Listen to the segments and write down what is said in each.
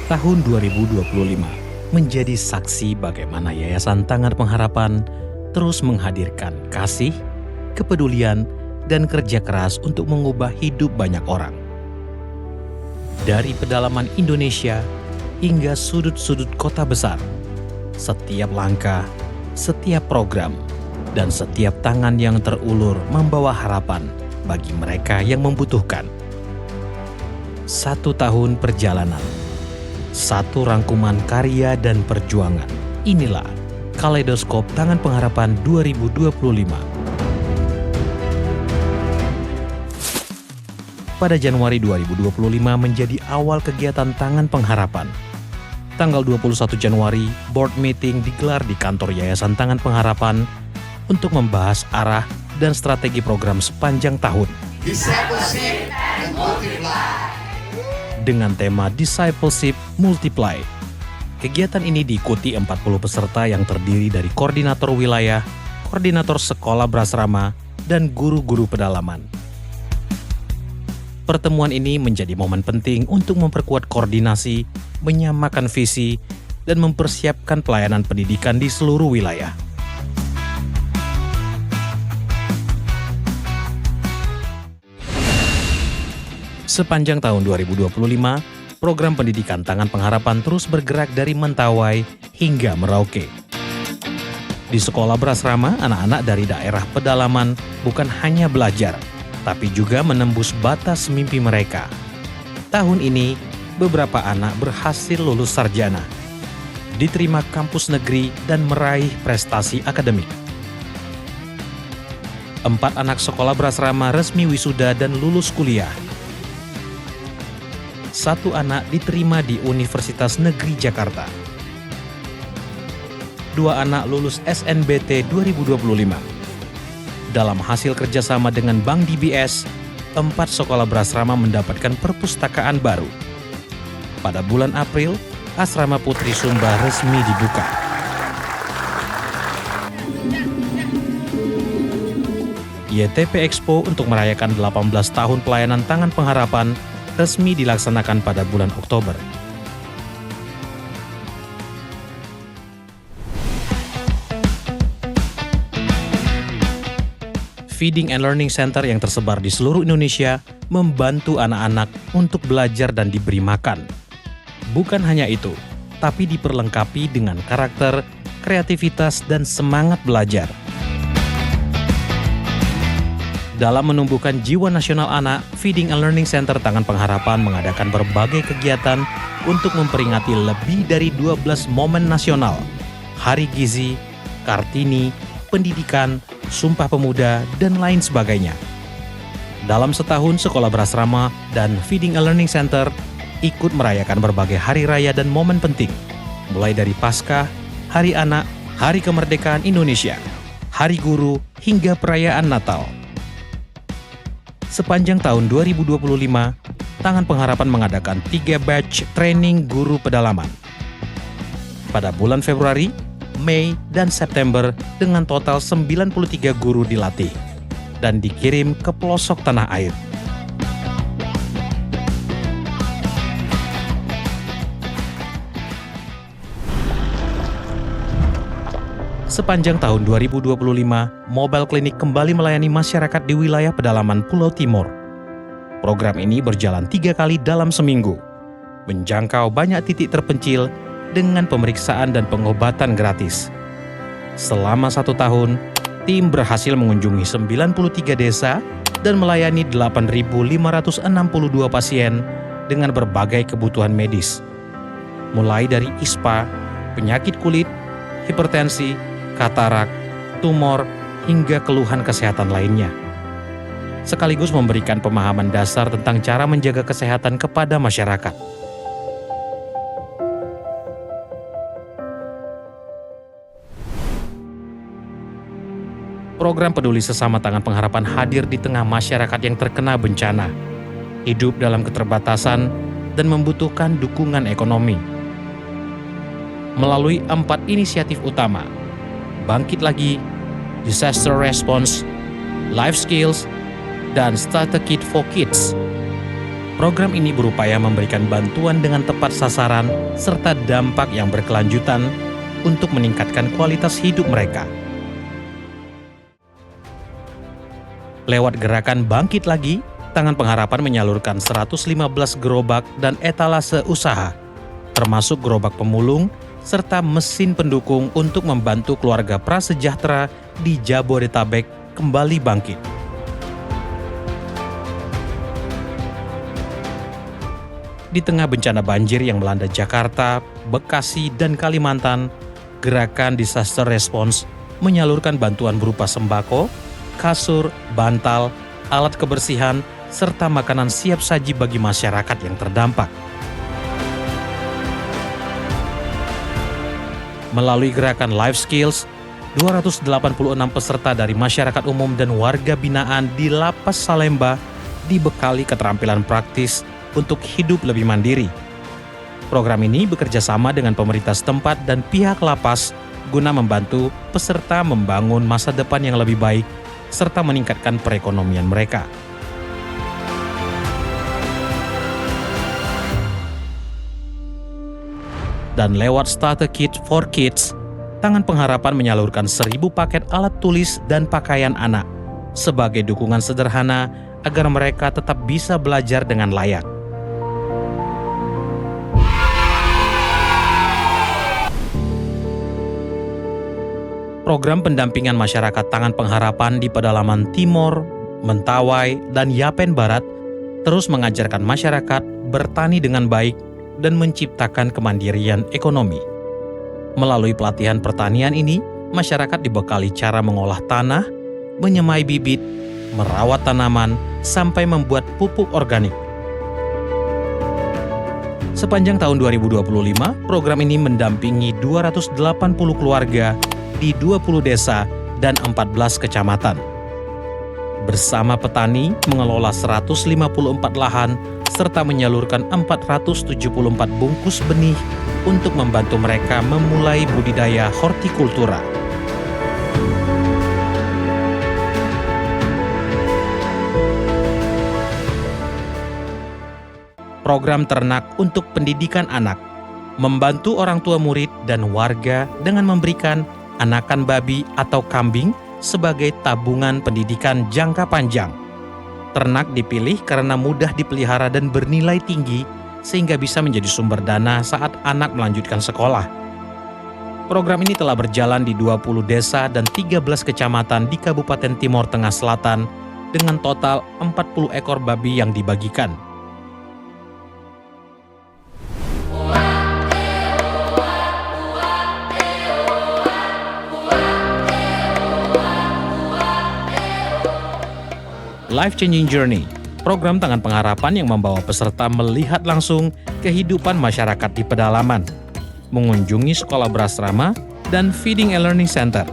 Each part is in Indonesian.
Tahun 2025 menjadi saksi bagaimana Yayasan Tangan Pengharapan terus menghadirkan kasih, kepedulian, dan kerja keras untuk mengubah hidup banyak orang. Dari pedalaman Indonesia hingga sudut-sudut kota besar, setiap langkah, setiap program, dan setiap tangan yang terulur membawa harapan bagi mereka yang membutuhkan. 1 tahun perjalanan, 1 rangkuman karya dan perjuangan. Inilah Kaleidoskop Tangan Pengharapan 2025. Pada Januari 2025 menjadi awal kegiatan Tangan Pengharapan. Tanggal 21 Januari, board meeting digelar di kantor Yayasan Tangan Pengharapan untuk membahas arah dan strategi program sepanjang tahun. Discipleship and Multiply. Dengan tema Discipleship Multiply. Kegiatan ini diikuti 40 peserta yang terdiri dari koordinator wilayah, koordinator sekolah berasrama, dan guru-guru pedalaman. Pertemuan ini menjadi momen penting untuk memperkuat koordinasi, menyamakan visi, dan mempersiapkan pelayanan pendidikan di seluruh wilayah. Sepanjang tahun 2025, program pendidikan Tangan Pengharapan terus bergerak dari Mentawai hingga Merauke. Di sekolah berasrama, anak-anak dari daerah pedalaman bukan hanya belajar, tapi juga menembus batas mimpi mereka. Tahun ini, beberapa anak berhasil lulus sarjana, diterima kampus negeri, dan meraih prestasi akademik. 4 anak sekolah berasrama resmi wisuda dan lulus kuliah. 1 anak diterima di Universitas Negeri Jakarta. 2 anak lulus SNBT 2025. Dalam hasil kerjasama dengan Bank DBS, 4 sekolah berasrama mendapatkan perpustakaan baru. Pada bulan April, Asrama Putri Sumba resmi dibuka. YTP Expo untuk merayakan 18 tahun pelayanan Tangan Pengharapan resmi dilaksanakan pada bulan Oktober. Feeding and Learning Center yang tersebar di seluruh Indonesia membantu anak-anak untuk belajar dan diberi makan. Bukan hanya itu, tapi diperlengkapi dengan karakter, kreativitas, dan semangat belajar. Dalam menumbuhkan jiwa nasional anak, Feeding and Learning Center Tangan Pengharapan mengadakan berbagai kegiatan untuk memperingati lebih dari 12 momen nasional, Hari Gizi, Kartini, Pendidikan, Sumpah Pemuda, dan lain sebagainya. Dalam setahun, sekolah berasrama dan Feeding and Learning Center ikut merayakan berbagai hari raya dan momen penting, mulai dari Paskah, Hari Anak, Hari Kemerdekaan Indonesia, Hari Guru, hingga perayaan Natal. Sepanjang tahun 2025, Tangan Pengharapan mengadakan 3 batch training guru pedalaman. Pada bulan Februari, Mei, dan September dengan total 93 guru dilatih dan dikirim ke pelosok tanah air. Sepanjang tahun 2025, Mobile Clinic kembali melayani masyarakat di wilayah pedalaman Pulau Timur. Program ini berjalan 3 kali dalam seminggu, menjangkau banyak titik terpencil dengan pemeriksaan dan pengobatan gratis. Selama 1 tahun, tim berhasil mengunjungi 93 desa dan melayani 8.562 pasien dengan berbagai kebutuhan medis, mulai dari ISPA, penyakit kulit, hipertensi, katarak, tumor, hingga keluhan kesehatan lainnya. Sekaligus memberikan pemahaman dasar tentang cara menjaga kesehatan kepada masyarakat. Program Peduli Sesama Tangan Pengharapan hadir di tengah masyarakat yang terkena bencana, hidup dalam keterbatasan, dan membutuhkan dukungan ekonomi. Melalui 4 inisiatif utama, Bangkit Lagi, Disaster Response, Life Skills, dan Starter Kit for Kids, Program ini berupaya memberikan bantuan dengan tepat sasaran serta dampak yang berkelanjutan untuk meningkatkan kualitas hidup mereka. Lewat gerakan Bangkit Lagi, Tangan Pengharapan menyalurkan 115 gerobak dan etalase usaha, termasuk gerobak pemulung serta mesin pendukung untuk membantu keluarga prasejahtera di Jabodetabek kembali bangkit. Di tengah bencana banjir yang melanda Jakarta, Bekasi, dan Kalimantan, Gerakan Disaster Response menyalurkan bantuan berupa sembako, kasur, bantal, alat kebersihan, serta makanan siap saji bagi masyarakat yang terdampak. Melalui gerakan Life Skills, 286 peserta dari masyarakat umum dan warga binaan di Lapas Salemba dibekali keterampilan praktis untuk hidup lebih mandiri. Program ini bekerja sama dengan pemerintah setempat dan pihak lapas guna membantu peserta membangun masa depan yang lebih baik serta meningkatkan perekonomian mereka. Dan lewat Starter Kit for Kids, Tangan Pengharapan menyalurkan 1.000 paket alat tulis dan pakaian anak sebagai dukungan sederhana agar mereka tetap bisa belajar dengan layak. Program pendampingan masyarakat Tangan Pengharapan di pedalaman Timor, Mentawai, dan Yapen Barat terus mengajarkan masyarakat bertani dengan baik dan menciptakan kemandirian ekonomi. Melalui pelatihan pertanian ini, masyarakat dibekali cara mengolah tanah, menyemai bibit, merawat tanaman, sampai membuat pupuk organik. Sepanjang tahun 2025, program ini mendampingi 280 keluarga di 20 desa dan 14 kecamatan. Bersama petani mengelola 154 lahan serta menyalurkan 474 bungkus benih untuk membantu mereka memulai budidaya hortikultura. Program ternak untuk pendidikan anak membantu orang tua murid dan warga dengan memberikan anakan babi atau kambing sebagai tabungan pendidikan jangka panjang. Ternak dipilih karena mudah dipelihara dan bernilai tinggi sehingga bisa menjadi sumber dana saat anak melanjutkan sekolah. Program ini telah berjalan di 20 desa dan 13 kecamatan di Kabupaten Timor Tengah Selatan dengan total 40 ekor babi yang dibagikan. Life Changing Journey, program Tangan Pengharapan yang membawa peserta melihat langsung kehidupan masyarakat di pedalaman, mengunjungi sekolah berasrama dan Feeding and Learning Center,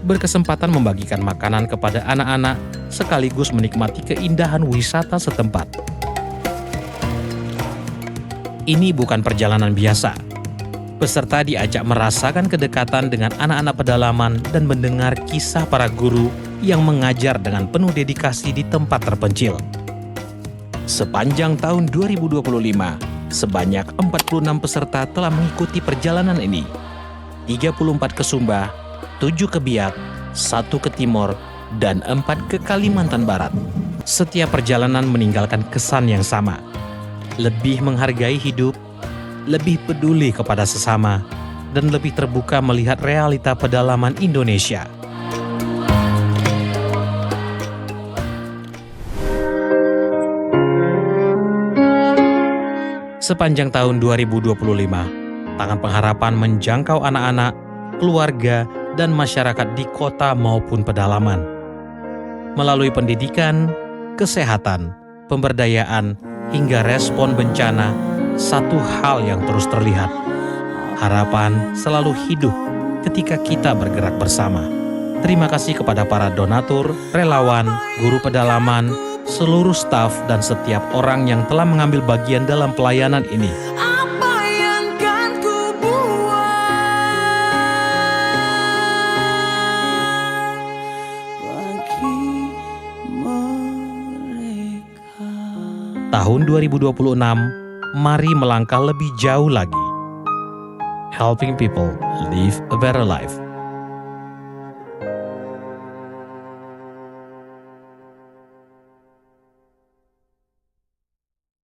berkesempatan membagikan makanan kepada anak-anak sekaligus menikmati keindahan wisata setempat. Ini bukan perjalanan biasa. Peserta diajak merasakan kedekatan dengan anak-anak pedalaman dan mendengar kisah para guru yang mengajar dengan penuh dedikasi di tempat terpencil. Sepanjang tahun 2025, sebanyak 46 peserta telah mengikuti perjalanan ini. 34 ke Sumba, 7 ke Biak, 1 ke Timor, dan 4 ke Kalimantan Barat. Setiap perjalanan meninggalkan kesan yang sama. Lebih menghargai hidup, lebih peduli kepada sesama, dan lebih terbuka melihat realita pedalaman Indonesia. Sepanjang tahun 2025, Tangan Pengharapan menjangkau anak-anak, keluarga, dan masyarakat di kota maupun pedalaman. Melalui pendidikan, kesehatan, pemberdayaan, hingga respon bencana, satu hal yang terus terlihat. Harapan selalu hidup ketika kita bergerak bersama. Terima kasih kepada para donatur, relawan, guru pedalaman, seluruh staf, dan setiap orang yang telah mengambil bagian dalam pelayanan ini. Apa yang kan ku buat bagi mereka. Tahun 2026, mari melangkah lebih jauh lagi. Helping people live a better life.